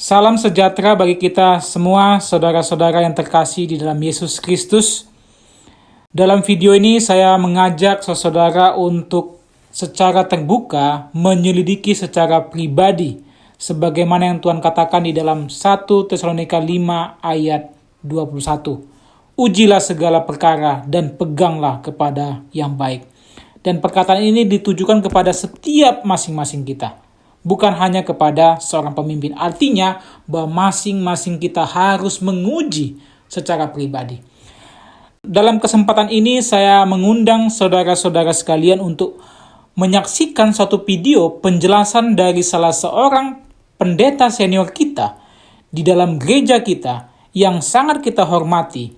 Salam sejahtera bagi kita semua, saudara-saudara yang terkasih di dalam Yesus Kristus. Dalam video ini saya mengajak saudara untuk secara terbuka menyelidiki secara pribadi sebagaimana yang Tuhan katakan di dalam 1 Tesalonika 5 ayat 21. Ujilah segala perkara dan peganglah kepada yang baik. Dan perkataan ini ditujukan kepada setiap masing-masing kita, bukan hanya kepada seorang pemimpin. Artinya bahwa masing-masing kita harus menguji secara pribadi. Dalam kesempatan ini saya mengundang saudara-saudara sekalian untuk menyaksikan satu video penjelasan dari salah seorang pendeta senior kita di dalam gereja kita yang sangat kita hormati.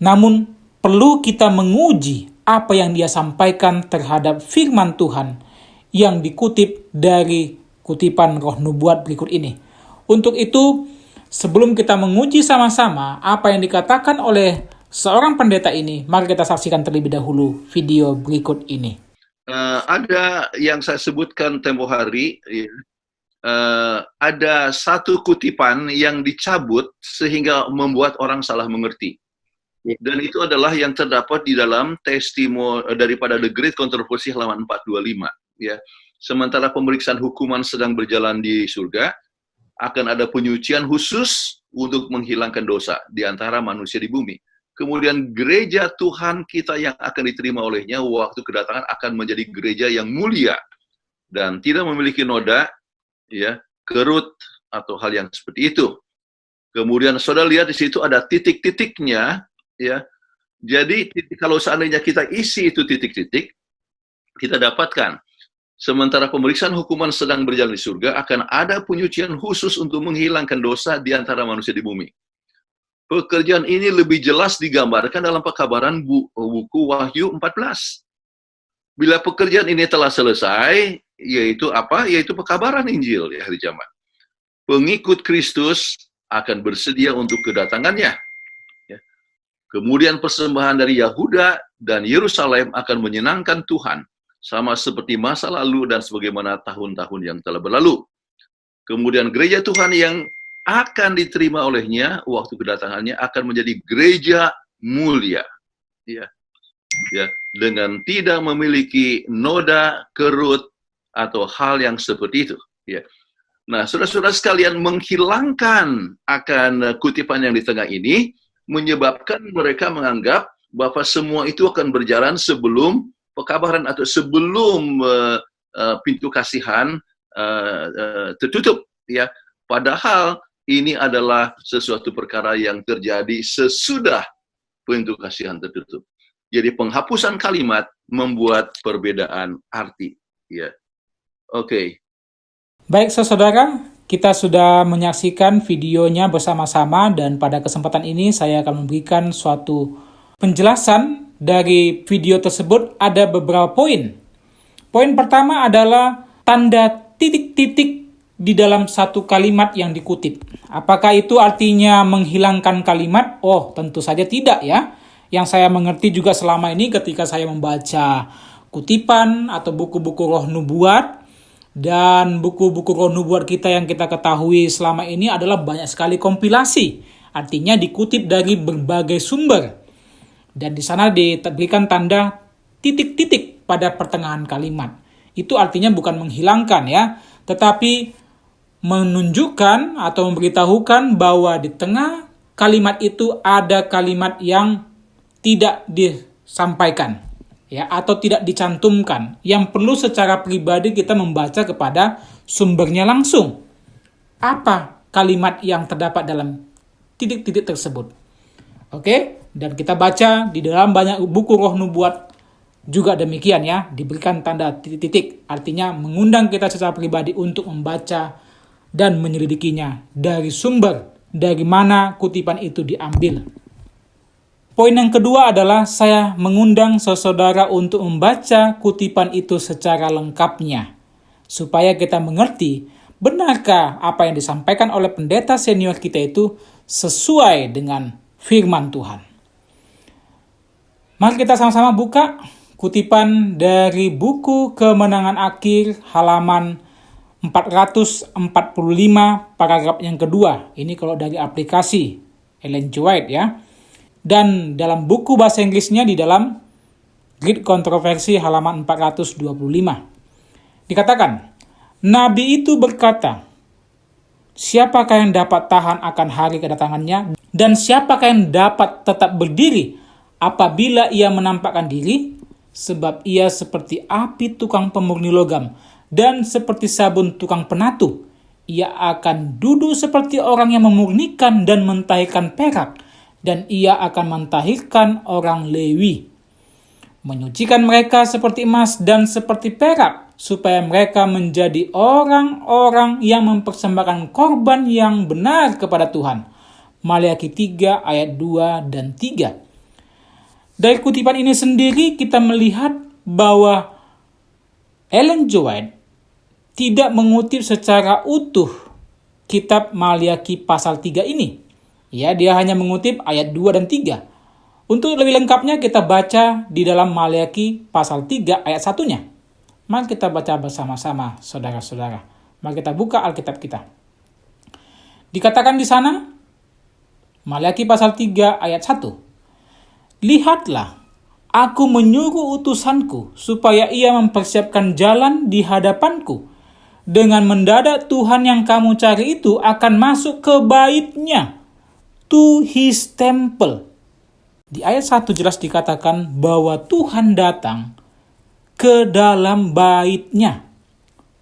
Namun perlu kita menguji apa yang dia sampaikan terhadap firman Tuhan yang dikutip dari kutipan Roh Nubuat berikut ini. Untuk itu, sebelum kita menguji sama-sama apa yang dikatakan oleh seorang pendeta ini, mari kita saksikan terlebih dahulu video berikut ini. Ada yang saya sebutkan tempo hari, ada satu kutipan yang dicabut sehingga membuat orang salah mengerti. Dan itu adalah yang terdapat di dalam testimoni daripada The Great Controversy halaman 425. Ya. Sementara pemeriksaan hukuman sedang berjalan di surga, akan ada penyucian khusus untuk menghilangkan dosa di antara manusia di bumi. Kemudian gereja Tuhan kita yang akan diterima olehnya waktu kedatangan akan menjadi gereja yang mulia dan tidak memiliki noda, ya, kerut atau hal yang seperti itu. Kemudian saudara lihat di situ ada titik-titiknya, ya. Jadi kalau seandainya kita isi itu titik-titik, kita dapatkan. Sementara pemeriksaan hukuman sedang berjalan di surga, akan ada penyucian khusus untuk menghilangkan dosa di antara manusia di bumi. Pekerjaan ini lebih jelas digambarkan dalam pekabaran buku Wahyu 14. Bila pekerjaan ini telah selesai, yaitu apa? Yaitu pekabaran Injil di akhir zaman. Pengikut Kristus akan bersedia untuk kedatangannya. Ya. Kemudian persembahan dari Yahuda dan Yerusalem akan menyenangkan Tuhan, sama seperti masa lalu dan sebagaimana tahun-tahun yang telah berlalu. Kemudian gereja Tuhan yang akan diterima olehnya waktu kedatangannya akan menjadi gereja mulia, ya, ya, dengan tidak memiliki noda, kerut atau hal yang seperti itu. Ya. Nah, saudara-saudara sekalian, menghilangkan akan kutipan yang di tengah ini menyebabkan mereka menganggap bahwa semua itu akan berjalan sebelum pekabaran atau sebelum pintu kasihan tertutup, ya. Padahal ini adalah sesuatu perkara yang terjadi sesudah pintu kasihan tertutup. Jadi penghapusan kalimat membuat perbedaan arti, ya. Oke. Baik saudara, kita sudah menyaksikan videonya bersama-sama dan pada kesempatan ini saya akan memberikan suatu penjelasan dari video tersebut. Ada beberapa poin. Poin pertama adalah tanda titik-titik di dalam satu kalimat yang dikutip. Apakah itu artinya menghilangkan kalimat? Oh, tentu saja tidak, ya. Yang saya mengerti juga selama ini ketika saya membaca kutipan atau buku-buku Roh Nubuat dan buku-buku Roh Nubuat kita yang kita ketahui selama ini adalah banyak sekali kompilasi. Artinya dikutip dari berbagai sumber. Dan di sana diberikan tanda titik-titik pada pertengahan kalimat. Itu artinya bukan menghilangkan, ya, tetapi menunjukkan atau memberitahukan bahwa di tengah kalimat itu ada kalimat yang tidak disampaikan, ya, atau tidak dicantumkan, yang perlu secara pribadi kita membaca kepada sumbernya langsung. Apa kalimat yang terdapat dalam titik-titik tersebut? Oke, dan kita baca di dalam banyak buku Roh Nubuat juga demikian, ya, diberikan tanda titik-titik, artinya mengundang kita secara pribadi untuk membaca dan menyelidikinya dari sumber dari mana kutipan itu diambil. Poin yang kedua adalah saya mengundang saudara untuk membaca kutipan itu secara lengkapnya, supaya kita mengerti benarkah apa yang disampaikan oleh pendeta senior kita itu sesuai dengan firman Tuhan. Mari kita sama-sama buka kutipan dari buku Kemenangan Akhir halaman paragraf yang kedua. Ini kalau dari aplikasi Ellen G. White ya. Dan dalam buku bahasa Inggrisnya di dalam Grid Kontroversi halaman 425. Dikatakan, Nabi itu berkata, siapakah yang dapat tahan akan hari kedatangannya? Dan siapakah yang dapat tetap berdiri apabila ia menampakkan diri? Sebab ia seperti api tukang pemurni logam dan seperti sabun tukang penatu. Ia akan duduk seperti orang yang memurnikan dan mentahirkan perak, dan ia akan mentahirkan orang Lewi, menyucikan mereka seperti emas dan seperti perak, supaya mereka menjadi orang-orang yang mempersembahkan korban yang benar kepada Tuhan. Maleakhi 3 ayat 2 dan 3. Dari kutipan ini sendiri kita melihat bahwa Ellen G. White tidak mengutip secara utuh kitab Maleakhi pasal 3 ini. Ya, dia hanya mengutip ayat 2 dan 3. Untuk lebih lengkapnya kita baca di dalam Maleakhi pasal 3 ayat 1-nya. Mari kita baca bersama-sama, saudara-saudara. Mari kita buka Alkitab kita. Dikatakan di sana, Maleakhi pasal 3 ayat 1. Lihatlah, aku menyuruh utusanku supaya ia mempersiapkan jalan di hadapanku. Dengan mendadak Tuhan yang kamu cari itu akan masuk ke bait-Nya, to his temple. Di ayat 1 jelas dikatakan bahwa Tuhan datang ke dalam bait-Nya.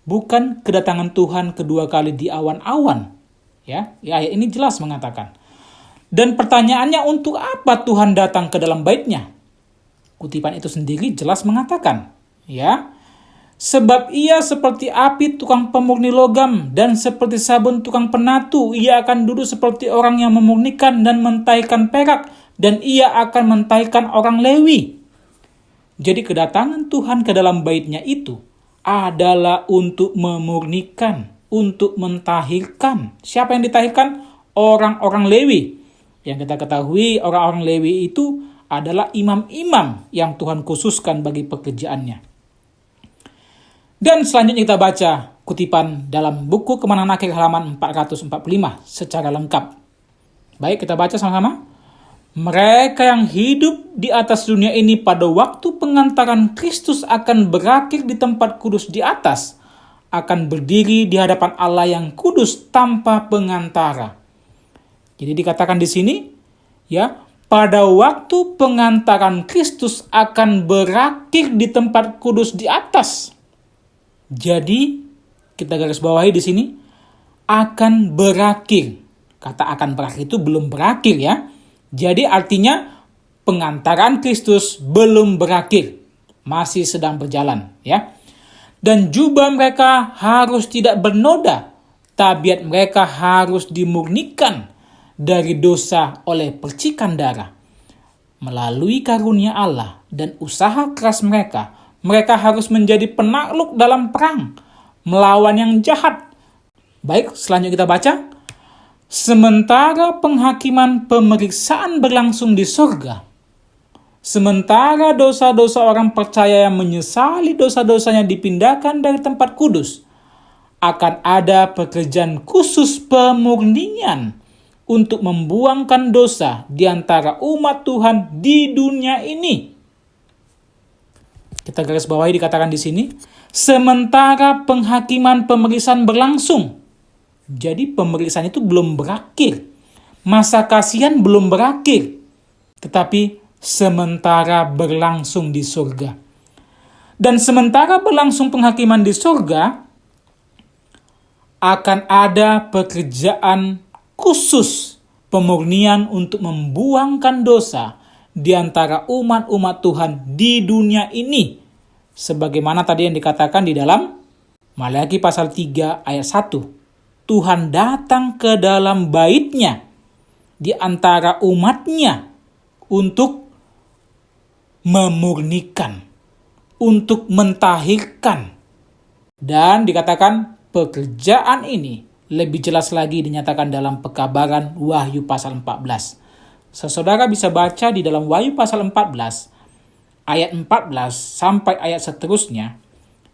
Bukan kedatangan Tuhan kedua kali di awan-awan. Ya, ayat ini jelas mengatakan. Dan pertanyaannya, untuk apa Tuhan datang ke dalam bait-Nya? Kutipan itu sendiri jelas mengatakan, ya, sebab ia seperti api tukang pemurni logam dan seperti sabun tukang penatu. Ia akan duduk seperti orang yang memurnikan dan mentahirkan perak, dan ia akan mentahirkan orang Lewi. Jadi kedatangan Tuhan ke dalam bait-Nya itu adalah untuk memurnikan, untuk mentahirkan. Siapa yang ditahirkan? Orang-orang Lewi. Yang kita ketahui orang-orang Lewi itu adalah imam-imam yang Tuhan khususkan bagi pekerjaannya. Dan selanjutnya kita baca kutipan dalam buku Kemenangan Akhir halaman 445 secara lengkap. Baik, kita baca sama-sama. Mereka yang hidup di atas dunia ini pada waktu pengantaran Kristus akan berakhir di tempat kudus di atas, akan berdiri di hadapan Allah yang kudus tanpa pengantara. Jadi dikatakan di sini, ya, pada waktu pengantaran Kristus akan berakhir di tempat kudus di atas. Jadi kita garis bawahi di sini, akan berakhir. Kata akan berakhir itu belum berakhir ya. Jadi artinya pengantaran Kristus belum berakhir, masih sedang berjalan ya. Dan jubah mereka harus tidak bernoda, tabiat mereka harus dimurnikan dari dosa oleh percikan darah. Melalui karunia Allah dan usaha keras mereka, mereka harus menjadi penakluk dalam perang, melawan yang jahat. Baik, selanjutnya kita baca. Sementara penghakiman pemeriksaan berlangsung di surga, sementara dosa-dosa orang percaya yang menyesali dosa-dosanya dipindahkan dari tempat kudus, akan ada pekerjaan khusus pemurnian untuk membuangkan dosa di antara umat Tuhan di dunia ini. Kita garis bawahi dikatakan di sini, sementara penghakiman pemeriksaan berlangsung. Jadi pemeriksaan itu belum berakhir. Masa kasihan belum berakhir. Tetapi sementara berlangsung di surga. Dan sementara berlangsung penghakiman di surga, akan ada pekerjaan khusus pemurnian untuk membuangkan dosa di antara umat-umat Tuhan di dunia ini. Sebagaimana tadi yang dikatakan di dalam Maleakhi pasal 3 ayat 1. Tuhan datang ke dalam bait-Nya di antara umat-Nya untuk memurnikan, untuk mentahirkan. Dan dikatakan pekerjaan ini lebih jelas lagi dinyatakan dalam pekabaran Wahyu pasal 14. Saudara bisa baca di dalam Wahyu pasal 14 ayat 14 sampai ayat seterusnya.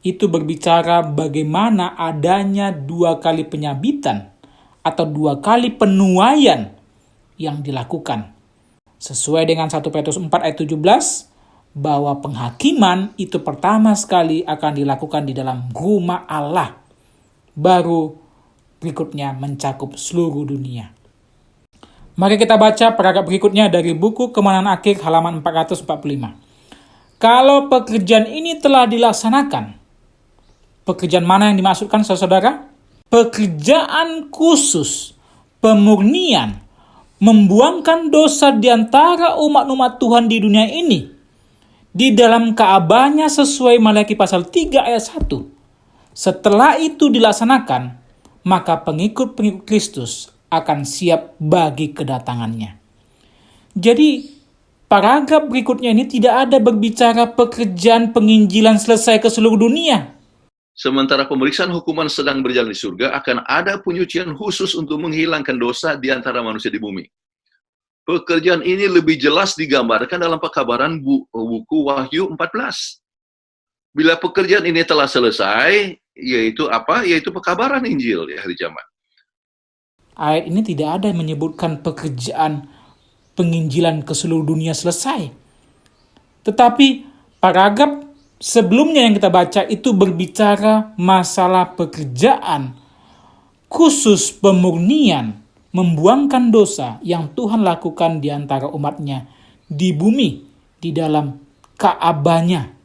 itu berbicara bagaimana adanya 2 kali penyabitan atau 2 kali penuaian yang dilakukan. Sesuai dengan 1 Petrus 4 ayat 17, bahwa penghakiman itu pertama sekali akan dilakukan di dalam rumah Allah. Baru berikutnya mencakup seluruh dunia. Mari kita baca paragraf berikutnya dari buku Kemenangan Akhir halaman 445. Kalau pekerjaan ini telah dilaksanakan, pekerjaan mana yang dimaksudkan saudara? Pekerjaan khusus, pemurnian, membuangkan dosa di antara umat-umat Tuhan di dunia ini, di dalam keabahnya sesuai Maliaki pasal 3 ayat 1. Setelah itu dilaksanakan, maka pengikut-pengikut Kristus akan siap bagi kedatangannya. Jadi, paragraf berikutnya ini tidak ada berbicara pekerjaan penginjilan selesai ke seluruh dunia. Sementara pemeriksaan hukuman sedang berjalan di surga, akan ada penyucian khusus untuk menghilangkan dosa di antara manusia di bumi. Pekerjaan ini lebih jelas digambarkan dalam pekabaran buku Wahyu 14. Bila pekerjaan ini telah selesai, yaitu apa? Yaitu pekabaran Injil di akhir zaman. Ayat ini tidak ada yang menyebutkan pekerjaan penginjilan ke seluruh dunia selesai. Tetapi paragraf sebelumnya yang kita baca itu berbicara masalah pekerjaan khusus pemurnian, membuangkan dosa yang Tuhan lakukan di antara umatnya di bumi, di dalam Ka'bahnya.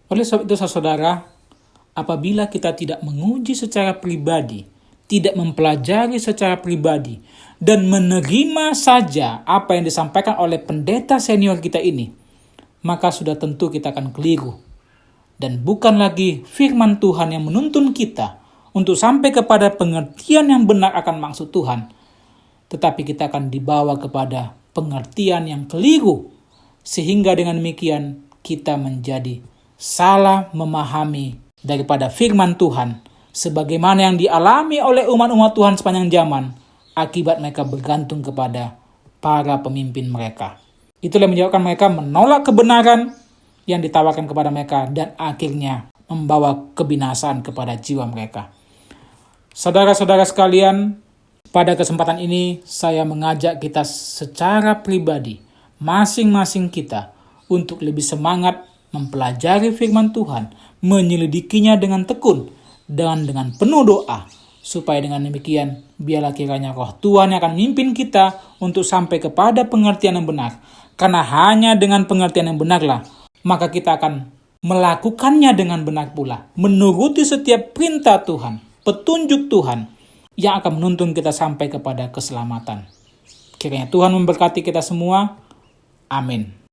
Oleh sebab itu saudara, apabila kita tidak menguji secara pribadi, tidak mempelajari secara pribadi, dan menerima saja apa yang disampaikan oleh pendeta senior kita ini, maka sudah tentu kita akan keliru. Dan bukan lagi firman Tuhan yang menuntun kita untuk sampai kepada pengertian yang benar akan maksud Tuhan, tetapi kita akan dibawa kepada pengertian yang keliru, sehingga dengan demikian kita menjadi salah memahami daripada firman Tuhan, sebagaimana yang dialami oleh umat-umat Tuhan sepanjang zaman, akibat mereka bergantung kepada para pemimpin mereka. Itulah yang menyebabkan mereka menolak kebenaran yang ditawarkan kepada mereka, dan akhirnya membawa kebinasaan kepada jiwa mereka. Saudara-saudara sekalian, pada kesempatan ini, saya mengajak kita secara pribadi, masing-masing kita, untuk lebih semangat mempelajari firman Tuhan, menyelidikinya dengan tekun, dan dengan penuh doa, supaya dengan demikian, biarlah kiranya roh Tuhan yang akan memimpin kita untuk sampai kepada pengertian yang benar. Karena hanya dengan pengertian yang benarlah, maka kita akan melakukannya dengan benar pula, menuruti setiap perintah Tuhan, petunjuk Tuhan, yang akan menuntun kita sampai kepada keselamatan. Kiranya Tuhan memberkati kita semua. Amin.